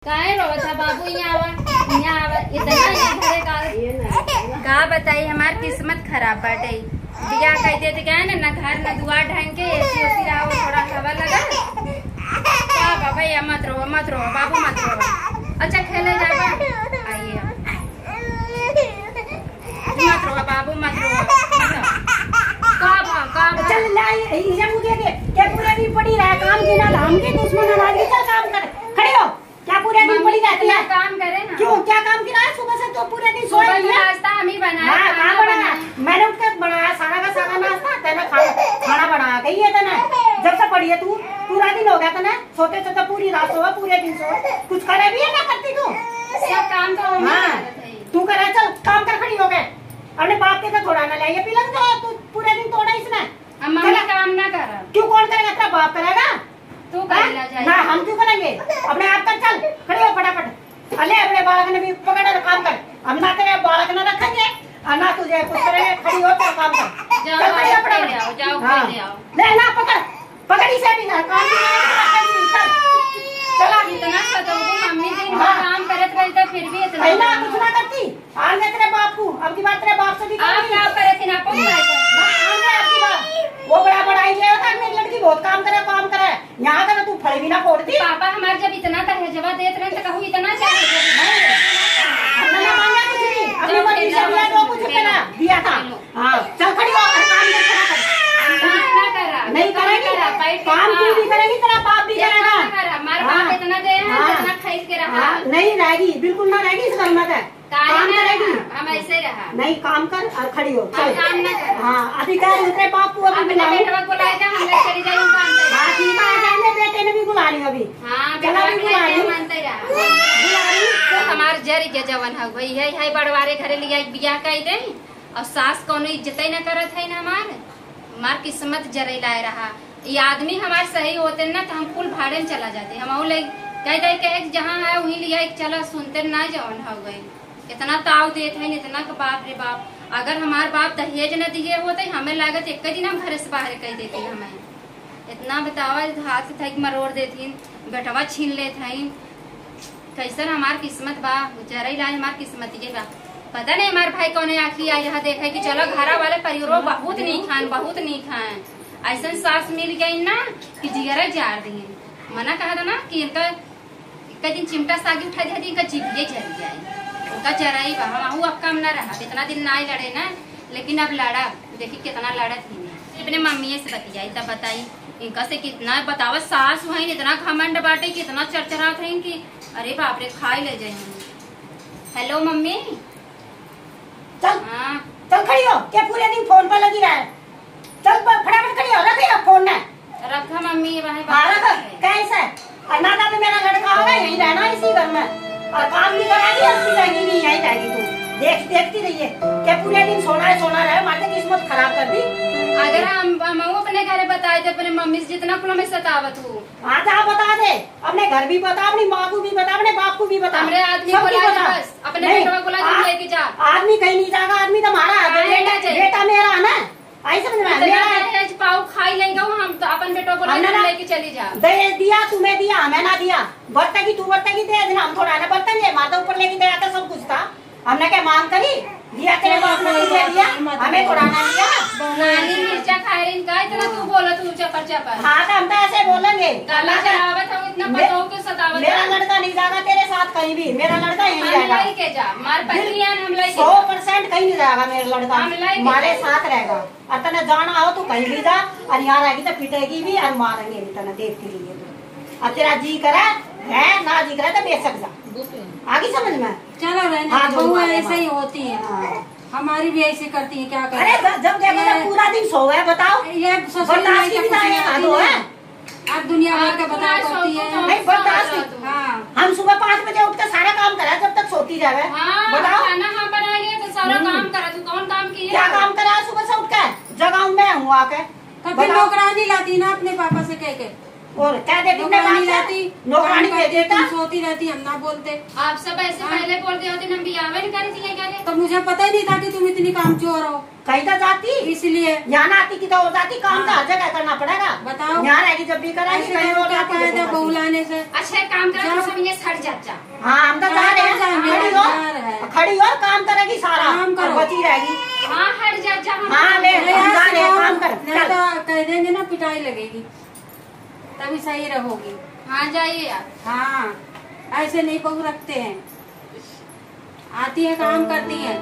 काहे रोवत है बाबू? यहाँ आवा इतना का बताई हमार किस्मत खराब बाटे। बिया कह देते क्या है ना घर न दुआ ढंग के ऐसी ऐसी रहा थोड़ा हवा लगा क्या बाबा या मत रो बाबू मत रो। अच्छा खेले जाबा आइए मत रो बाबू मत रो चल लाई ये मुझे क्या पूरा दिन पड़ी रहा काम की ना धाम के दुश्मन ना लगी। चल काम कर खड़े हो क्या पूरा दिन पड़ी रहती है? काम करे ना। क्यों क्या काम किया है? सुबह से तो पूरे दिन सोए ही है। नाश्ता हम ही बनाया। हां कहां बनाया? मैंने उठकर बनाया सारा का सारा नाश्ता तेने खाना बनाया गई है तेने जब से पड़ी है तू पूरा दिन हो गया तेने सोते सोते पूरी रात सोया पूरे दिन सो कुछ करे भी है ना करती तू सब काम तो हम तू करे। चल काम कर खड़ी हो गए अपने बाप के थोड़ा ना ले ये पिलन तो तू पूरे दिन तोड़ा इसने मम्मी काम ना कर। क्यों कौन करेगा? तेरा बाप करेगा तू करेला जाए ना हम क्यों करेंगे? अपने आप कर चल खड़े हो फटाफट। अले अपने बालक ने भी पकड़ और काम कर। हम ना तेरे बालक न रखेंगे और ना तुझे कुछ करेंगे। खड़ी हो तो काम कर चल खड़ी हो फटाफट जाओ ले आओ ले ना पकड़ी से भी ना काम चल चला इतना सताऊं मम्मी दिन भर काम करत रही तो फिर भी इतना पहला कुछ ना करती आज मैं तेरे बाप को अब की बात तेरे बाप से भी आप क्या करे थी ना वो बड़ा बड़ाई ले होता है। मेरी लड़की बहुत काम करे यहाँ का तू फल भी ना फोड़ती। पापा हमारे जब इतना तहजवा देते रहे तो कहूँ इतना चाहिए अपनी मर्जी से दिया तो कुछ करना दिया था। हाँ चल खड़ी हो नहीं करेगी काम क्यों नहीं करेगी? तेरा बाप भी करेगा। हमारा बाप इतना दे इतना खरीद के रहा नहीं रहेगी बिल्कुल ना रहेगी इस घर में काम करेगी। हम ऐसे रहा नहीं काम कर और खड़ी हो चल काम ना कर। हाँ अधिकार तेरे बाप को अभी अपने बेटवा को लाए थे हम चली जाए काम पे। हाँ ठीक है जाने बेटे ने भी बुला ली अभी। हाँ चला भी बुला ली मानते रहा हमार जरी के जवन हो गई है बड़वारे घरे लिया बियाह कह दे और सास कोनो इज्जत न करत है ना हमार किस्मत जरे लाए रहा। ये आदमी हमारे सही होते ना तो हम फूल भाड़े में चला जाते हम कह दे के जहाँ है वहीं लिया चला सुनते ना जवन हो गई इतना ताव देते हैं इतना बाप रे बाप। अगर हमारे बाप दहेज न दिए होते हमें लागत एक दिन हम घर से बाहर कह देती हमें इतना बतावा हाथ थे मरोड़ देती बेटवा छीन लेते हैं। कैसन हमार किस्मत बा जरा लाए हमार किस्मत ये बा। पता नहीं हमारे भाई कौन आखिरी आई रहा देखा कि चलो घरा वाले परिवारों बहुत नहीं खाए ऐसा सास मिल गई ना कि जिगरा जार दी मना कहा था ना कि इनका दिन चिमटा सागी उठा दिया इनका जीभिए जल जाए उनका जराई बा। हम अब कम ना रहा इतना दिन ना लड़े ना लेकिन अब लड़ा देखी कितना लड़ा थी अपने मम्मी से बतियाई तब बताई इनका से कितना बतावा सास हुई इतना घमंड बाटे कितना चरचरा थे कि अरे बाप रे खाई ले जाए। हेलो मम्मी चल चल खड़ी हो क्या पूरे दिन फोन पर लगी रहा है? चल फटाफट खड़ी हो रखे फोन ने रखा मम्मी वहाँ कैसे नाता में मेरा लड़का होगा यही रहना इसी घर में और काम भी कराएगी और जाएगी नहीं यही जाएगी तू देखती रहिए क्या पूरे दिन सोना है माते किस्मत खराब कर दी। अगर हम अपने घर बताए थे अपने मम्मी से जितना कुल में सतावत हूँ हाँ बता दे अपने घर भी बता अपनी माँ को भी बता अपने बाप को भी बता हमरे आदमी को बस अपने बेटवा को लेके जा। आदमी कहीं नहीं जाएगा आदमी तुम्हारा बेटा मेरा है ना ऐसे पाव खाई लेंगे हम तो अपन बेटों को लेके चली जा। दे दिया तुम्हें दिया हमें ना दिया बर्तन की तू बर्तन की दे हम थोड़ा ना बर्तन ले माता ऊपर लेके दे आता सब कुछ था हमने क्या मांग करी दिया तेरे बाप ने दिया हमें थोड़ा ना दिया। नानी मिर्चा खा रही का इतना तू बोला तू चपर हाँ तो हम तो ऐसे बोलेंगे गला चढ़ावत हो इतना बताओ के सतावत। मेरा लड़का नहीं जाएगा तेरे साथ कहीं भी मेरा लड़का यहीं रहेगा के जा मार पत्नी हम 100% कहीं नहीं जाएगा मेरा लड़का हमारे साथ रहेगा और तने जाना हो तो कहीं भी जा और यहाँ रहेगी तो पिटेगी भी और मारेंगे भी तने देखती रहिए तो अब तेरा जी करे है ना जी करे तो बेशक जा आगे समझ में चलो रहना बहू ऐसे ही होती है हमारी भी ऐसे करती है क्या करें। अरे जब देखो तो पूरा दिन सो है बताओ ये अब दुनिया भर का बताओ करती है नहीं बर्दाश्त। हम सुबह 5 बजे उठ कर सारा काम करा जब तक सोती जावे बताओ खाना हाँ बना लिया तो सारा काम करा तू कौन काम किया क्या काम करा सुबह से उठ कर जगाऊं मैं हूँ आके तो फिर नौकरानी लाती ना अपने पापा से कह के और क्या देती नौकरानी रहती, नौकरानी काम दे करती, देता। तुम सोती रहती, हम ना बोलते। आप सब ऐसे पहले बोलते होते ना बियाह नहीं करी थी क्या? तो मुझे पता ही नहीं था कि तुम इतनी काम चोर हो, कहीं तो जाती, इसलिए। यहाँ ना आती की तो हो जाती, काम तो हर जगह करना पड़ेगा। बताओ, यहाँ रहेगी जब भी कराएगी, ऐसे कहीं और क्या जाती फायदा तो बहू लाने से? अच्छा एक काम करो, सब ये सड़ जा। हाँ हम तो जा रहे हैं, खड़ी हो काम करेगी सारा, काम करो, बची रहेगी। हाँ हट जा। हाँ ले हम जा रहे हैं, काम कर। नहीं तो कह देंगे ना पिटाई लगेगी, तभी सही रहोगी। हाँ जाइए आप। हाँ ऐसे नहीं बहू रखते हैं, आती है काम करती है,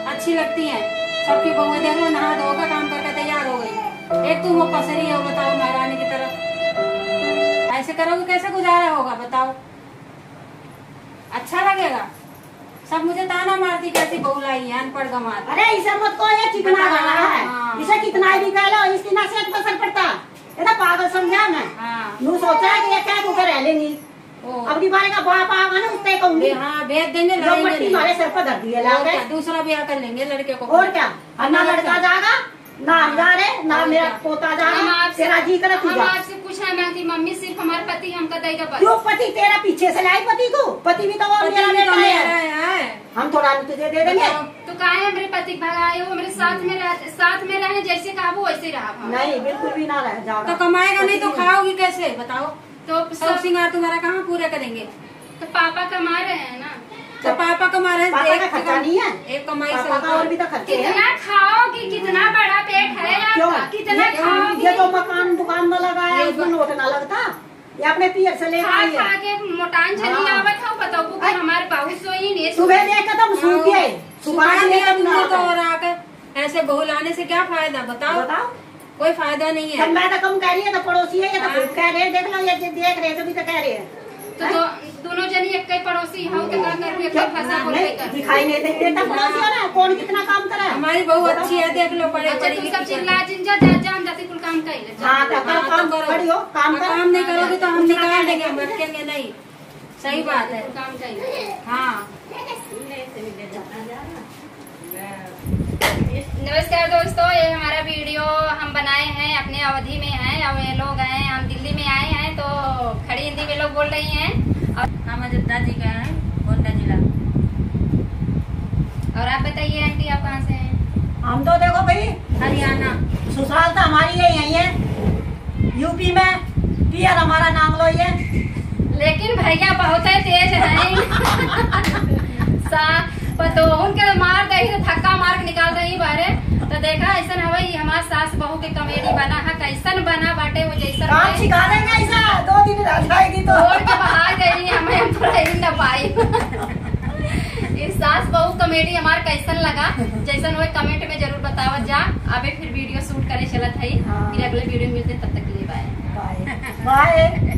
अच्छी लगती है। सबकी बहू देख लो नहा धोकर काम करके तैयार हो गई, एक तुम वो पसरी हो, बताओ महारानी की तरफ। ऐसे करोगे कैसे गुजारा होगा बताओ? अच्छा लगेगा? सब मुझे ताना मारती कैसी बहू लाई है, अनपढ़ गंवार। अरे इसे मत को, ये चिकना रहा है, हाँ। इसे कितना भी कह लो, इसकी ना सेहत पर असर पड़ता। ये तो पागल समझा मैं। हाँ। नू सोचा है कि ये क्या तू रह लेंगी, अपनी बारे का बाप आगा ना उससे कहूंगी। हाँ भेज देंगे, जो पट्टी हमारे सर पर धर दिए लाओगे, दूसरा ब्याह कर लेंगे लड़के को। और क्या, ना लड़का जाएगा ना हम जा रहे, ना मेरा पोता जाएगा, तेरा जी करे तू हम जा। आपसे पूछना चाहती मम्मी, सिर्फ हमारे पति हमका देगा बस। क्यों पति तेरा पीछे से लाई पति को? पति भी तो वो मेरा बेटा है, हम थोड़ा तुझे दे देंगे। तो कहा है मेरे पति भगाए, वो मेरे साथ में रहे, जैसे कहा वो वैसे रहा। नहीं बिल्कुल भी ना रह जाओगा। तो कमाएगा नहीं तो खाओगी कैसे बताओ? तो सब सिंगार तुम्हारा कहाँ पूरा करेंगे? तो पापा कमा रहे हैं ना। तो पापा कमा रहे पापा का खर्चा नहीं है, एक कमाई पापा का और भी से। तो खर्चे है। कितना खाओगी, कितना बड़ा पेट है क्यों? आपका, कितना खाओगी? ये तो मकान दुकान में लगाया, उसमें नोट ना लगता, ये अपने पियर से ले खा आई है। खा के मोटान चली हाँ। आवत हो, बताओ कि हमारे बाबू सोई नहीं। सुबह देख के तुम सूख गए, सुबह दिया तुम तुमने तो, और आकर ऐसे बहू लाने से क्या फायदा बताओ? बताओ, कोई फायदा नहीं है। मैं तो कम कह रही है, तो पड़ोसी है, ये तो खूब कह रहे हैं, देख लो ये देख रहे तो भी तो कह रहे हैं। तो दोनों जनी एक पड़ोसी हो तो क्या कर क्या फंसा बोल नहीं, दिखाई नहीं देता पड़ोसी है ना, कौन कितना काम करे। हमारी बहू अच्छी है, देख लो पड़े अच्छा तू सब चिल्ला जिंजा जान जाती कुल काम कर ले। हाँ तो करो, काम खड़ी हो, काम कर। काम नहीं करोगे तो हम निकाल देंगे, हम रखेंगे नहीं। सही बात है। काम कर। हाँ नमस्कार दोस्तों, ये हमारा वीडियो हम बनाए हैं, अपने अवधि में है। अब ये लोग हैं, हम दिल्ली में आए हैं, तो खड़ी हिंदी में लोग बोल रही हैं। और हम अयोध्या जी का है, गोंडा जिला। और आप बताइए आंटी, आप कहाँ से हैं? हम तो देखो भाई हरियाणा। ससुराल तो हमारी यही है, यूपी में, पियर हमारा नांगलो ही है। लेकिन भैया बहुत है तेज है। तो उनके मार दही तो धक्का मार के निकाल दही बारे। तो देखा ऐसा हवाई हमारे सास बहू के कॉमेडी बना है, कैसन बना बाटे वो जैसा काम सिखा देंगे ऐसा, 2 दिन रह जाएगी तो छोड़ के बाहर गई हमें पूरा ही न पाई। इस सास बहू कॉमेडी हमारा कैसन लगा, जैसन वो कमेंट में जरूर बतावत जा। अबे फिर वीडियो शूट करे चलत है, फिर अगले वीडियो मिलते, तब तक के लिए बाय बाय।